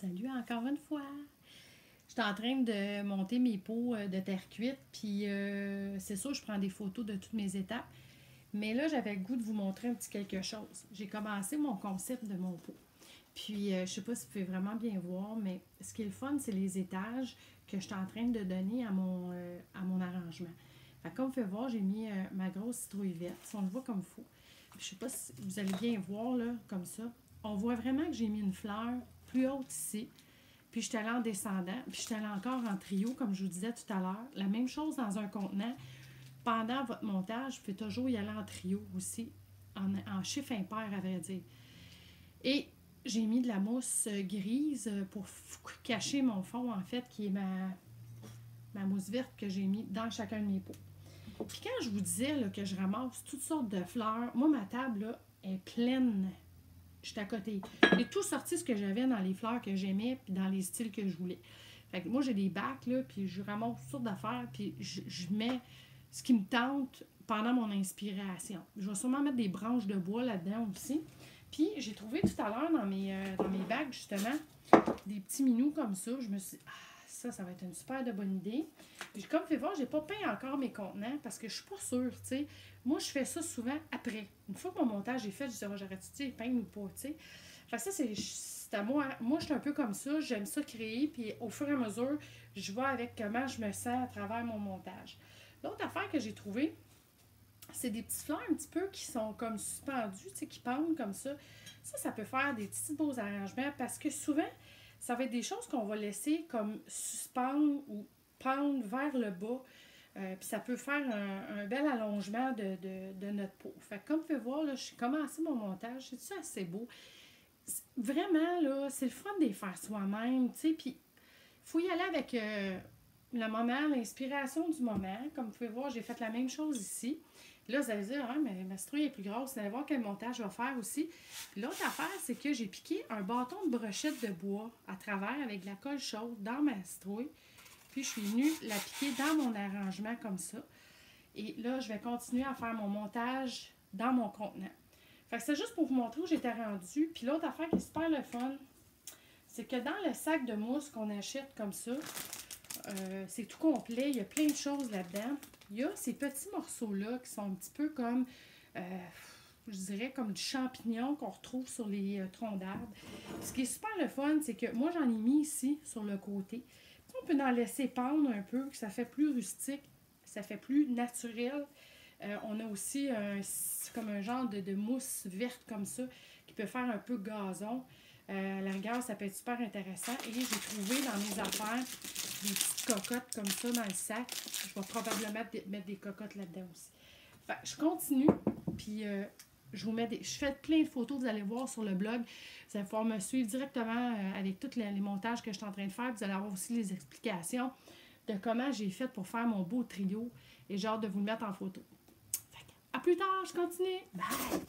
Salut encore une fois! Je suis en train de monter mes pots de terre cuite, puis c'est sûr, je prends des photos de toutes mes étapes. Mais là, j'avais le goût de vous montrer un petit quelque chose. J'ai commencé mon concept de mon pot. Puis, je sais pas si vous pouvez vraiment bien voir, mais ce qui est le fun, c'est les étages que je suis en train de donner à mon arrangement. Fait que comme vous pouvez voir, j'ai mis ma grosse citrouille verte. Si on le voit comme il faut. Je sais pas si vous allez bien voir, là, comme ça. On voit vraiment que j'ai mis une fleur plus haute ici. Puis je suis allée en descendant. Puis je suis allée encore en trio, comme je vous disais tout à l'heure. La même chose dans un contenant. Pendant votre montage, vous pouvez toujours y aller en trio aussi. En chiffre impair, à vrai dire. Et j'ai mis de la mousse grise pour cacher mon fond, en fait, qui est ma mousse verte que j'ai mis dans chacun de mes pots. Puis quand je vous disais là, que je ramasse toutes sortes de fleurs, moi, ma table là, est pleine. Je suis à côté. J'ai tout sorti ce que j'avais dans les fleurs que j'aimais puis dans les styles que je voulais. Fait que moi, j'ai des bacs, là, puis je ramasse toutes sortes d'affaires, puis je mets ce qui me tente pendant mon inspiration. Je vais sûrement mettre des branches de bois là-dedans aussi. Puis j'ai trouvé tout à l'heure dans mes bacs, justement, des petits minous comme ça. Je me suis dit, ça va être une super de bonne idée. Puis comme vous pouvez voir, j'ai pas peint encore mes contenants parce que je suis pas sûre, tu sais. Moi, je fais ça souvent après. Une fois que mon montage est fait, je dis, j'arrête-tu de peindre ou pas, tu sais. Fait que ça, c'est à moi. Moi, je suis un peu comme ça. J'aime ça créer. Puis au fur et à mesure, je vois avec comment je me sens à travers mon montage. L'autre affaire que j'ai trouvée, c'est des petites fleurs un petit peu qui sont comme suspendues, tu sais, qui pendent comme ça. Ça peut faire des petits beaux arrangements parce que souvent, ça va être des choses qu'on va laisser comme suspendre ou pendre vers le bas. Puis ça peut faire un bel allongement de notre peau. Fait que comme vous pouvez voir, là, j'ai commencé mon montage. C'est ça assez beau. Vraiment, là, c'est le fun de les faire soi-même, tu sais. Puis il faut y aller avec le moment, l'inspiration du moment. Comme vous pouvez voir, j'ai fait la même chose ici. Là, vous allez dire, mais ma citrouille est plus grosse. Vous allez voir quel montage je vais faire aussi. L'autre affaire, c'est que j'ai piqué un bâton de brochette de bois à travers avec de la colle chaude dans ma citrouille. Puis, je suis venue la piquer dans mon arrangement comme ça. Et là, je vais continuer à faire mon montage dans mon contenant. Fait que c'est juste pour vous montrer où j'étais rendue. Puis l'autre affaire qui est super le fun, c'est que dans le sac de mousse qu'on achète comme ça, c'est tout complet. Il y a plein de choses là-dedans. Il y a ces petits morceaux-là qui sont un petit peu comme, je dirais, comme du champignon qu'on retrouve sur les troncs d'arbres. Ce qui est super le fun, c'est que moi, j'en ai mis ici, sur le côté. Puis on peut en laisser pendre un peu, que ça fait plus rustique, ça fait plus naturel. On a aussi comme un genre de mousse verte comme ça, qui peut faire un peu gazon. À la rigueur, ça peut être super intéressant. Et j'ai trouvé dans mes affaires des petites cocottes comme ça dans le sac. Je vais probablement mettre des cocottes là-dedans aussi. Fait que je continue, puis je fais plein de photos, vous allez voir sur le blog. Vous allez pouvoir me suivre directement avec tous les montages que je suis en train de faire. Vous allez avoir aussi les explications de comment j'ai fait pour faire mon beau trio. Et j'ai hâte de vous le mettre en photo. Fait que, à plus tard, je continue. Bye!